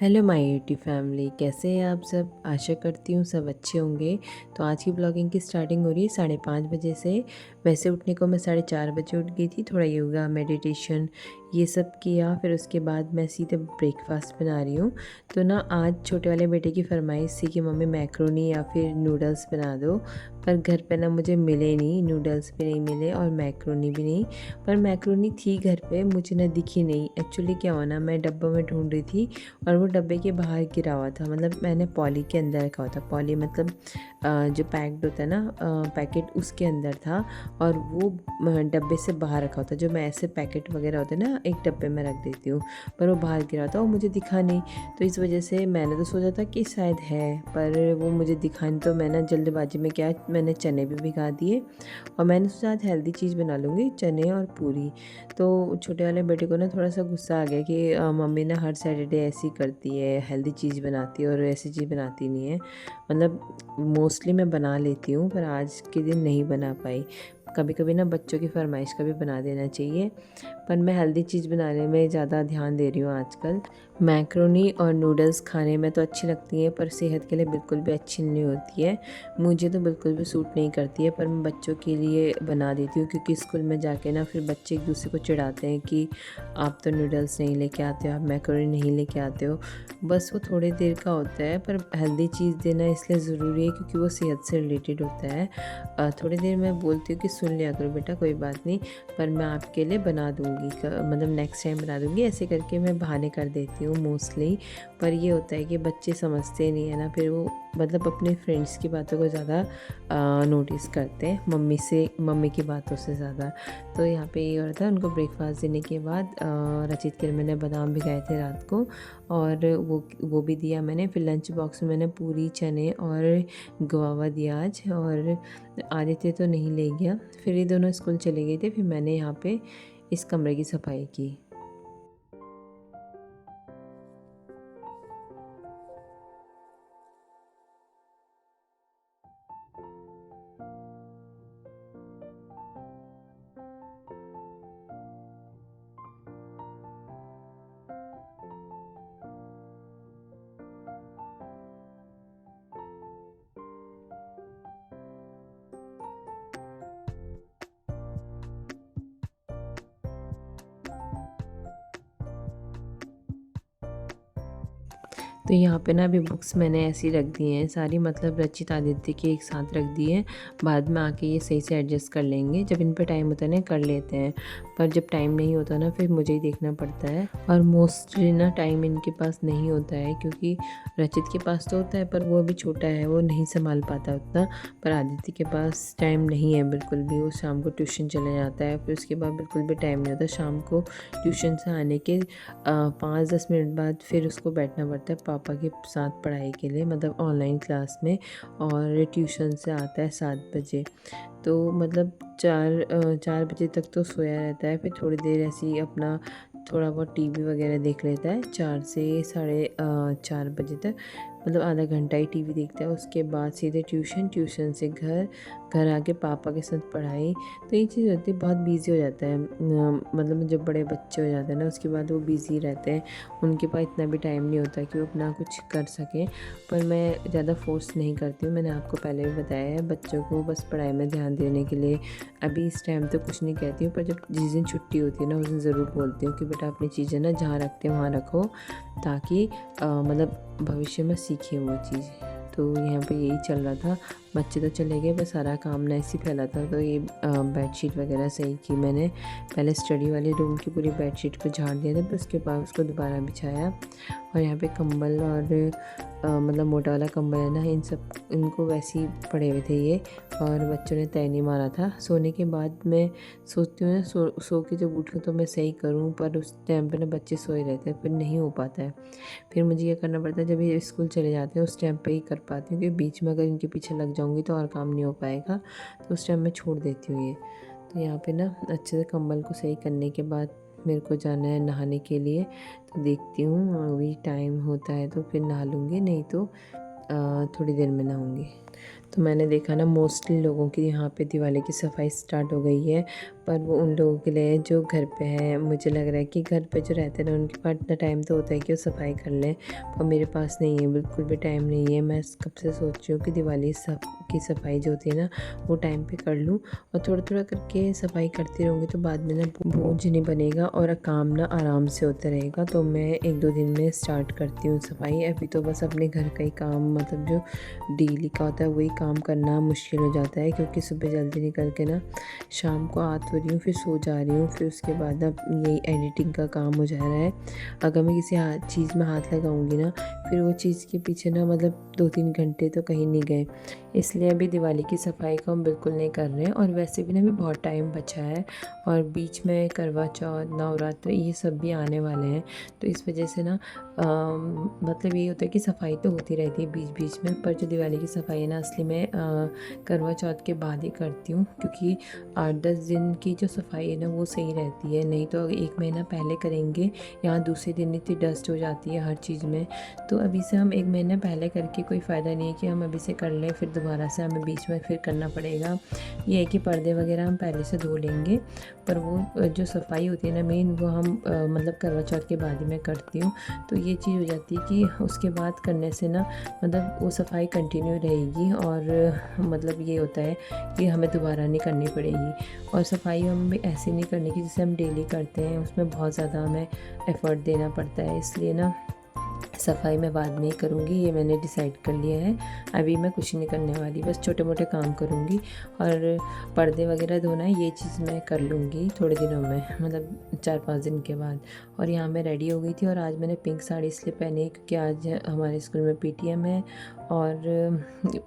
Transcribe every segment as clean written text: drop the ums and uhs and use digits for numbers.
Hello my YouTube family, कैसे हैं आप सब। आशा करती हूँ सब अच्छे होंगे। तो आज की ब्लॉगिंग की स्टार्टिंग हो रही है 5:30 बजे से। वैसे उठने को मैं 4:30 बजे उठ गई थी। थोड़ा योगा मेडिटेशन ये सब किया, फिर उसके बाद मैं सीधे ब्रेकफास्ट बना रही हूँ। तो ना आज छोटे वाले बेटे की फरमाइश थी कि मम्मी मैक्रोनी या फिर नूडल्स बना दो। पर घर पे ना मुझे मिले नहीं, नूडल्स भी नहीं मिले और मैक्रोनी भी नहीं। पर मैक्रोनी थी घर पे, मुझे ना दिखी नहीं। एक्चुअली क्या हुआ ना, मैं डब्बों में ढूंढ रही थी और वो डब्बे के बाहर गिरा हुआ था। मतलब मैंने पॉली के अंदर रखा हुआ था। पॉली मतलब जो पैक्ड होता है ना, पैकेट उसके अंदर था। और वो डब्बे से बाहर रखा होता, जो मैं ऐसे पैकेट वगैरह होते हैं ना एक डब्बे में रख देती हूँ। पर वो बाहर गिरा था और मुझे दिखा नहीं। तो इस वजह से मैंने तो सोचा था कि शायद है, पर वो मुझे दिखा नहीं। तो मैंने जल्दबाजी में क्या, मैंने चने भी भिगा दिए और मैंने सोचा आज हेल्दी चीज़ बना लूँगी, चने और पूरी। तो छोटे वाले बेटे को ना थोड़ा सा गुस्सा आ गया कि मम्मी ना हर सैटरडे ऐसी करती है, हेल्दी चीज़ बनाती है और ऐसी चीज़ बनाती नहीं है। मतलब मोस्टली मैं बना लेती हूँ, पर आज के दिन नहीं बना पाई। कभी कभी ना बच्चों की फरमाइश का भी बना देना चाहिए। पर मैं हेल्दी चीज़ बनाने में ज़्यादा ध्यान दे रही हूँ आजकल। मैक्रोनी और नूडल्स खाने में तो अच्छी लगती हैं, पर सेहत के लिए बिल्कुल भी अच्छी नहीं होती है। मुझे तो बिल्कुल भी सूट नहीं करती है, पर मैं बच्चों के लिए बना देती हूँ। क्योंकि स्कूल में जाके ना फिर बच्चे एक दूसरे को चिढ़ाते हैं कि आप तो नूडल्स नहीं लेके आते हो, आप मैक्रोनी नहीं लेके आते हो। बस वो थोड़ी देर का होता है, पर हेल्दी चीज़ देना इसलिए ज़रूरी है क्योंकि वो सेहत से रिलेटेड होता है। थोड़ी देर मैं बोलती हूँ कि सुन लिया करो बेटा, कोई बात नहीं, पर मैं आपके लिए बना दूँगी, मतलब नेक्स्ट टाइम बना दूँगी। ऐसे करके मैं बहाने कर देती हूँ मोस्टली। पर ये होता है कि बच्चे समझते नहीं है ना, फिर वो मतलब अपने फ्रेंड्स की बातों को ज़्यादा नोटिस करते हैं, मम्मी की बातों से ज़्यादा। तो यहाँ पे ये हो रहा था, उनको ब्रेकफास्ट देने के बाद रचित के लिए मैंने बादाम भिगाए थे रात को, और वो भी दिया मैंने। फिर लंच बॉक्स में मैंने पूरी, चने और गवावा दिया आज। और आदित्य तो नहीं ले गया, फिर ये दोनों स्कूल चले गए थे। फिर मैंने यहाँ पे इस कमरे की सफाई की। तो यहाँ पे ना अभी बुक्स मैंने ऐसी रख दी हैं सारी, मतलब रचित आदित्य के एक साथ रख दी हैं। बाद में आके ये सही से एडजस्ट कर लेंगे, जब इन पे टाइम होता है ना कर लेते हैं। पर जब टाइम नहीं होता ना फिर मुझे ही देखना पड़ता है। और मोस्टली ना टाइम इनके पास नहीं होता है, क्योंकि रचित के पास तो होता है पर वो अभी छोटा है, वो नहीं संभाल पाता उतना। पर आदित्य के पास टाइम नहीं है बिल्कुल भी। वो शाम को ट्यूशन चले जाता है, फिर उसके बाद बिल्कुल भी टाइम नहीं होता। शाम को ट्यूशन से आने के 5-10 मिनट बाद फिर उसको बैठना पड़ता है पापा के साथ पढ़ाई के लिए, मतलब ऑनलाइन क्लास में। और ट्यूशन से आता है 7 बजे। तो मतलब 4 बजे तक तो सोया रहता है। फिर थोड़ी देर ऐसे ही अपना थोड़ा बहुत टीवी वगैरह देख लेता है 4 से 4:30 बजे तक। मतलब आधा घंटा ही टीवी देखता है। उसके बाद सीधे ट्यूशन, ट्यूशन से घर आके पापा के साथ पढ़ाई। तो ये चीज़ होती है, बहुत बिजी हो जाता है। मतलब जब बड़े बच्चे हो जाते हैं ना उसके बाद वो बिजी रहते हैं, उनके पास इतना भी टाइम नहीं होता कि वो अपना कुछ कर सकें। पर मैं ज़्यादा फोर्स नहीं करती हूँ, मैंने आपको पहले भी बताया है। बच्चों को बस पढ़ाई में ध्यान देने के लिए अभी इस टाइम तो कुछ नहीं कहती हूँ। पर जब जिस दिन छुट्टी होती है ना उस दिन ज़रूर बोलती हूँ कि बेटा अपनी चीज़ें ना जहाँ रखते हैं वहाँ रखो, ताकि मतलब भविष्य में सीखें वो चीज़। तो यहाँ पे यही चल रहा था। बच्चे तो चले गए, बस सारा काम ना ऐसे ही फैला था। तो ये बेडशीट वगैरह सही की मैंने। पहले स्टडी वाले रूम की पूरी बेडशीट को झाड़ दिया था, फिर उसके बाद उसको दोबारा बिछाया। और यहाँ पे कंबल और मतलब मोटा वाला कंबल है ना, इनको वैसे ही पड़े हुए थे ये। और बच्चों ने तय नहीं मारा था। सोने के बाद मैं सोचती हूँ ना, सो के जब उठूँ तो मैं सही करूँ, पर उस टाइम पे ना बच्चे सोए रहते हैं, फिर नहीं हो पाता है। फिर मुझे ये करना पड़ता है, जब ये स्कूल चले जाते हैं उस टाइम पे ही कर पाती हूँ, क्योंकि बीच में अगर इनके पीछे लग जाऊँगी तो और काम नहीं हो पाएगा। तो उस टाइम मैं छोड़ देती हूँ ये। तो यहाँ पे ना अच्छे से कंबल को सही करने के बाद मेरे को जाना है नहाने के लिए। तो देखती हूँ अभी टाइम होता है तो फिर नहा लूँगी, नहीं तो थोड़ी देर में नहाऊँगी। तो मैंने देखा ना मोस्टली लोगों की यहाँ पे दिवाली की सफाई स्टार्ट हो गई है, पर वो उन लोगों के लिए है जो घर पे हैं। मुझे लग रहा है कि घर पे जो रहते हैं ना उनके पास इतना टाइम तो होता है कि वो सफाई कर लें, और मेरे पास नहीं है, बिल्कुल भी टाइम नहीं है। मैं कब से सोच रही हूँ कि दिवाली सब की सफाई जो होती है ना वो टाइम पे कर लूँ, और थोड़ा थोड़ा करके सफाई करती रहूँगी तो बाद में ना बोझ नहीं बनेगा और काम ना आराम से होता रहेगा। तो मैं 1-2 दिन में स्टार्ट करती हूँ सफाई। अभी तो बस अपने घर का ही काम, मतलब जो डेली का होता है वही काम करना मुश्किल हो जाता है, क्योंकि सुबह जल्दी निकल के ना शाम को आ तो रही हूँ, फिर सो जा रही हूँ, फिर उसके बाद ना यही एडिटिंग का काम हो जा रहा है। अगर मैं किसी चीज़ में हाथ लगाऊंगी ना फिर वो चीज़ के पीछे ना मतलब 2-3 घंटे तो कहीं नहीं गए। इसलिए अभी दिवाली की सफाई का हम बिल्कुल नहीं कर रहे हैं, और वैसे भी ना अभी बहुत टाइम बचा है, और बीच में करवा चौथ, नवरात्र ये सब भी आने वाले हैं। तो इस वजह से ना मतलब ये होता है कि सफाई तो होती रहती है बीच बीच में, पर जो दिवाली की सफाई है ना असली में करवा चौथ के बाद ही करती हूँ, क्योंकि 8-10 दिन की जो सफाई है ना वो सही रहती है। नहीं तो 1 महीना पहले करेंगे, यहाँ दूसरे दिन इतनी डस्ट हो जाती है हर चीज़ में। तो अभी से हम 1 महीना पहले करके कोई फ़ायदा नहीं है कि हम अभी से कर लें फिर दोबारा से हमें बीच में फिर करना पड़ेगा। ये है कि पर्दे वगैरह हम पहले से धो लेंगे, पर वो जो सफाई होती है ना मेन, वो हम मतलब करवा चौथ के बाद ही मैं करती हूँ। तो ये चीज़ हो जाती है कि उसके बाद करने से ना मतलब वो सफाई कंटिन्यू रहेगी, और मतलब ये होता है कि हमें दोबारा नहीं करनी पड़ेगी। और सफाई हमें ऐसे नहीं करनी कि जैसे हम डेली करते हैं, उसमें बहुत ज़्यादा हमें एफ़र्ट देना पड़ता है। इसलिए ना सफाई मैं बाद में ही करूँगी, ये मैंने डिसाइड कर लिया है। अभी मैं कुछ नहीं करने वाली, बस छोटे मोटे काम करूँगी, और पर्दे वगैरह धोना है ये चीज़ मैं कर लूँगी थोड़े दिनों में, मतलब 4-5 दिन के बाद। और यहाँ मैं रेडी हो गई थी, और आज मैंने पिंक साड़ी इसलिए पहनी है क्योंकि आज हमारे स्कूल में पीटीएम है, और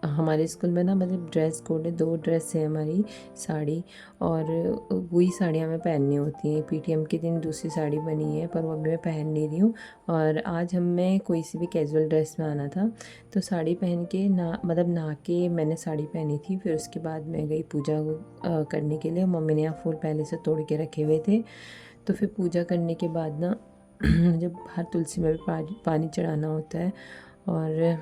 हमारे स्कूल में ना मतलब ड्रेस कोड है, 2 ड्रेस है हमारी साड़ी, और वही साड़ियाँ हमें पहननी होती हैं। पीटीएम के दिन दूसरी साड़ी बनी है, पर वो अभी मैं पहन नहीं रही हूँ। और आज हमें कोई सी भी कैजुअल ड्रेस में आना था, तो साड़ी पहन के नहा के मैंने साड़ी पहनी थी। फिर उसके बाद मैं गई पूजा करने के लिए। मम्मी ने यहाँ फूल पहले से तोड़ के रखे हुए थे, तो फिर पूजा करने के बाद ना जब बाहर तुलसी में भी पानी चढ़ाना होता है, और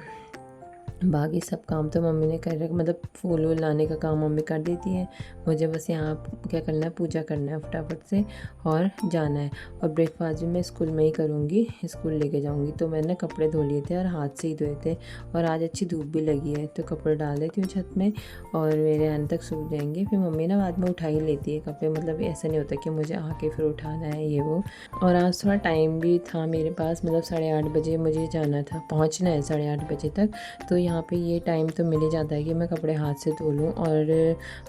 बाकी सब काम तो मम्मी ने कर रखा, मतलब फूल वूल लाने का काम मम्मी कर देती है। मुझे बस यहाँ क्या करना है, पूजा करना है फटाफट से और जाना है। और ब्रेकफास्ट भी मैं स्कूल में ही करूँगी, स्कूल लेके जाऊँगी। तो मैंने कपड़े धो लिए थे और हाथ से ही धोए थे, और आज अच्छी धूप भी लगी है तो कपड़े डाल देती हूँ छत में, और मेरे आने तक सूख जाएंगे। फिर मम्मी ना बाद में उठा ही लेती है कपड़े, मतलब ऐसा नहीं होता कि मुझे आके फिर उठाना है ये वो। और आज थोड़ा टाइम भी था मेरे पास, मतलब 8:30 बजे मुझे जाना था, पहुँचना है 8:30 बजे तक। तो यहाँ पे ये टाइम तो मिल ही जाता है कि मैं कपड़े हाथ से धो लूँ, और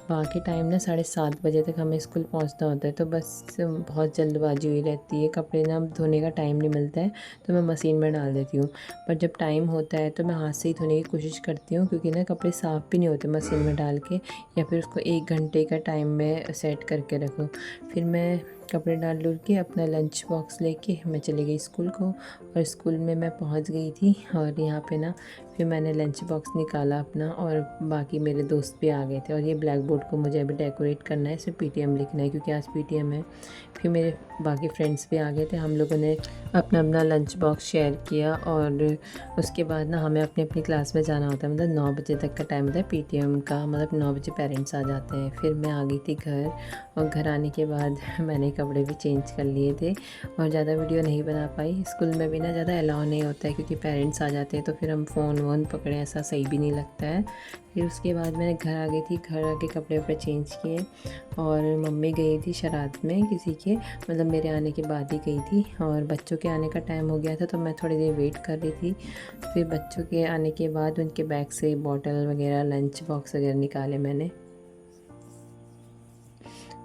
बाकी टाइम ना 7:30 बजे तक हमें स्कूल पहुँचना होता है। तो बस बहुत जल्दबाजी हुई रहती है, कपड़े ना धोने का टाइम नहीं मिलता है, तो मैं मशीन में डाल देती हूँ। पर जब टाइम होता है तो मैं हाथ से ही धोने की कोशिश करती हूँ, क्योंकि ना कपड़े साफ़ भी नहीं होते मशीन में डाल के, या फिर उसको 1 घंटे का टाइम में सेट करके रखो। फिर मैं कपड़े डाल डूल के अपना लंच बॉक्स लेके मैं चली गई स्कूल को, और स्कूल में मैं पहुंच गई थी। और यहाँ पे ना फिर मैंने लंच बॉक्स निकाला अपना, और बाकी मेरे दोस्त भी आ गए थे। और ये ब्लैक बोर्ड को मुझे अभी डेकोरेट करना है, इसमें पीटीएम लिखना है क्योंकि आज पीटीएम है। फिर मेरे बाकी फ्रेंड्स भी आ गए थे, हम लोगों ने अपना अपना लंच बॉक्स शेयर किया, और उसके बाद ना हमें अपनी अपनी क्लास में जाना होता है, मतलब 9 बजे तक का टाइम होता है पीटीएम का, मतलब 9 बजे पेरेंट्स आ जाते हैं। फिर मैं आ गई थी घर, और घर आने के बाद मैंने कपड़े भी चेंज कर लिए थे, और ज़्यादा वीडियो नहीं बना पाई। स्कूल में भी ना ज़्यादा अलाउ नहीं होता है, क्योंकि पेरेंट्स आ जाते हैं तो फिर हम फ़ोन वोन पकड़े, ऐसा सही भी नहीं लगता है। फिर उसके बाद मैंने घर आ गई थी, घर आके कपड़े वपड़े चेंज किए, और मम्मी गई थी शरात में किसी के, मतलब मेरे आने के बाद ही गई थी, और बच्चों के आने का टाइम हो गया था तो मैं थोड़ी देर वेट कर रही थी। फिर बच्चों के आने के बाद उनके बैग से बॉटल वगैरह, लंच बॉक्स वगैरह निकाले मैंने।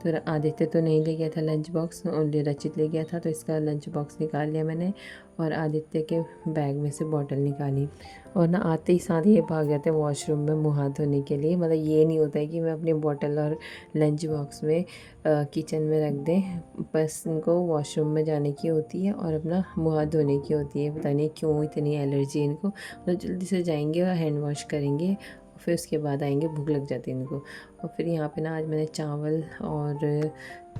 तो आदित्य तो नहीं ले गया था लंच बॉक्स, ओनली रचित ले गया था, तो इसका लंच बॉक्स निकाल लिया मैंने, और आदित्य के बैग में से बॉटल निकाली। और ना आते ही साथ ये भाग जाते हैं वॉशरूम में मुँह हाथ धोने के लिए, मतलब ये नहीं होता है कि मैं अपनी बॉटल और लंच बॉक्स में किचन में रख दें, बस इनको वॉशरूम में जाने की होती है और अपना मुँह हाथ धोने की होती है। पता नहीं क्यों इतनी एलर्जी इनको, मतलब जल्दी से जाएंगे और हैंड वॉश करेंगे, फिर उसके बाद आएंगे, भूख लग जाती है इनको। और फिर यहाँ पे ना आज मैंने चावल और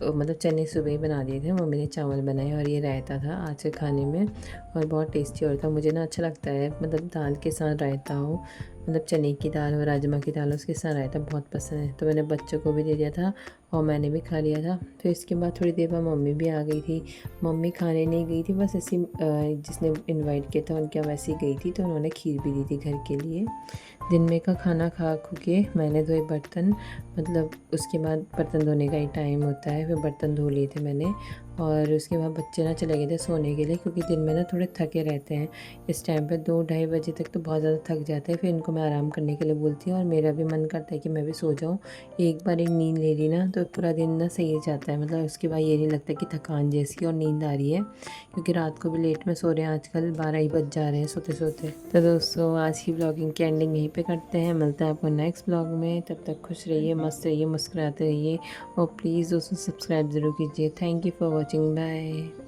मतलब चने सुबह ही बना दिए थे, मम्मी ने चावल बनाए, और ये रायता था आज के खाने में, और बहुत टेस्टी और था। मुझे ना अच्छा लगता है मतलब दाल के साथ रायता हो, मतलब चने की दाल और राजमा की दाल उसके साथ रायता बहुत पसंद है, तो मैंने बच्चों को भी दे दिया था और मैंने भी खा लिया था। फिर इसके बाद थोड़ी देर बाद मम्मी भी आ गई थी। मम्मी खाने नहीं गई थी, बस ऐसी जिसने इनवाइट किया था उनके यहाँ वैसे ही गई थी, तो उन्होंने खीर भी दी थी घर के लिए। दिन में का खाना खा खू के मैंने धोए बर्तन, मतलब उसके बाद बर्तन धोने का ही टाइम होता है, फिर बर्तन धो लिए थे मैंने। और उसके बाद बच्चे ना चले गए थे सोने के लिए, क्योंकि दिन में ना थोड़े थके रहते हैं इस टाइम पे, 2-2:30 बजे तक तो बहुत ज़्यादा थक जाते हैं। फिर इनको मैं आराम करने के लिए बोलती हूँ और मेरा भी मन करता है कि मैं भी सो जाऊँ। एक बार एक नींद ले ली ना तो पूरा दिन ना सही जाता है, मतलब उसके बाद ये नहीं लगता कि थकान जैसी और नींद आ रही है, क्योंकि रात को भी लेट में सो रहे हैं, आजकल 12 ही बज जा रहे हैं सोते सोते। तो दोस्तों आज की ब्लॉगिंग की एंडिंग यहीं पे करते हैं, मिलते हैं आपको नेक्स्ट ब्लॉग में। तब तक खुश रहिए, मस्त रहिए, मुस्कुराते रहिए और प्लीज़ दोस्तों सब्सक्राइब ज़रूर कीजिए। Thank you for watching, bye.